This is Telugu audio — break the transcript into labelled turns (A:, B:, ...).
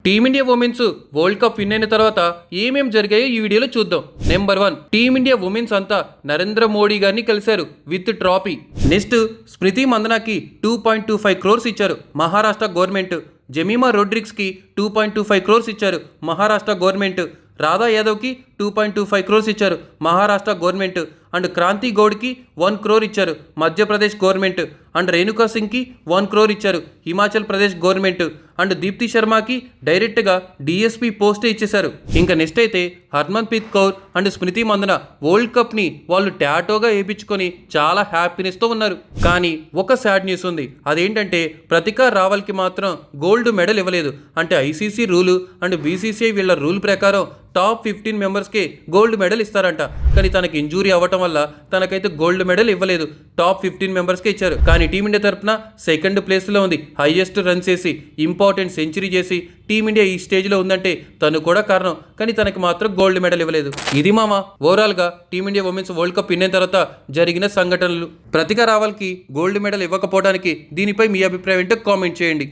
A: Team India women's world cup win అయిన తర్వాత ఏమేం జరిగాయో ఈ వీడియోలో చూద్దాం. నెంబర్ 1, టీమిండియా ఉమెన్స్ అంతా నరేంద్ర మోడీ గారిని కలిశారు విత్ ట్రాఫీ. నెక్స్ట్, స్మృతి మందనాకి 2.25 crores ఇచ్చారు మహారాష్ట్ర గవర్నమెంట్. జెమిమా రోడ్రిగ్స్కి 2.25 crores ఇచ్చారు మహారాష్ట్ర గవర్నమెంట్. రాధా యాదవ్కి 2.25 crores ఇచ్చారు మహారాష్ట్ర గవర్నమెంట్. అండ్ క్రాంతి గౌడ్కి 1 crore ఇచ్చారు మధ్యప్రదేశ్ గవర్నమెంట్. అండ్ రేణుకా సింగ్కి 1 crore ఇచ్చారు హిమాచల్ ప్రదేశ్ గవర్నమెంట్. అండ్ దీప్తి శర్మకి డైరెక్ట్గా డిఎస్పీ పోస్టే ఇచ్చేశారు. ఇంకా నెక్స్ట్ అయితే హర్మన్ప్రీత్ కౌర్ అండ్ స్మృతి మందన వరల్డ్ కప్ని వాళ్ళు టాటోగా వేయించుకొని చాలా హ్యాపీనెస్తో ఉన్నారు. కానీ ఒక సాడ్ న్యూస్ ఉంది. అదేంటంటే ప్రతికా రావల్కి మాత్రం గోల్డ్ మెడల్ ఇవ్వలేదు. అంటే ఐసీసీ రూలు అండ్ బీసీసీఐ వీళ్ళ రూల్ ప్రకారం టాప్ 15 మెంబర్స్కి గోల్డ్ మెడల్ ఇస్తారంట. కానీ తనకి ఇంజూరీ అవ్వటం వల్ల తనకైతే గోల్డ్ మెడల్ ఇవ్వలేదు. టాప్ 15 మెంబర్స్కే ఇచ్చారు. కానీ టీమిండియా తరఫున సెకండ్ ప్లేస్లో ఉంది. హైయెస్ట్ రన్ చేసి ఇంపార్టెంట్ సెంచరీ చేసి టీమిండియా ఈ స్టేజ్లో ఉందంటే తను కూడా కారణం. కానీ తనకి మాత్రం గోల్డ్ మెడల్ ఇవ్వలేదు. ఇది మామ ఓవరాల్గా టీమిండియా ఉమెన్స్ వరల్డ్ కప్ విన్న తర్వాత జరిగిన సంఘటనలు. ప్రతికా రావల్కి గోల్డ్ మెడల్ ఇవ్వకపోవడానికి దీనిపై మీ అభిప్రాయం ఏంటో కామెంట్ చేయండి.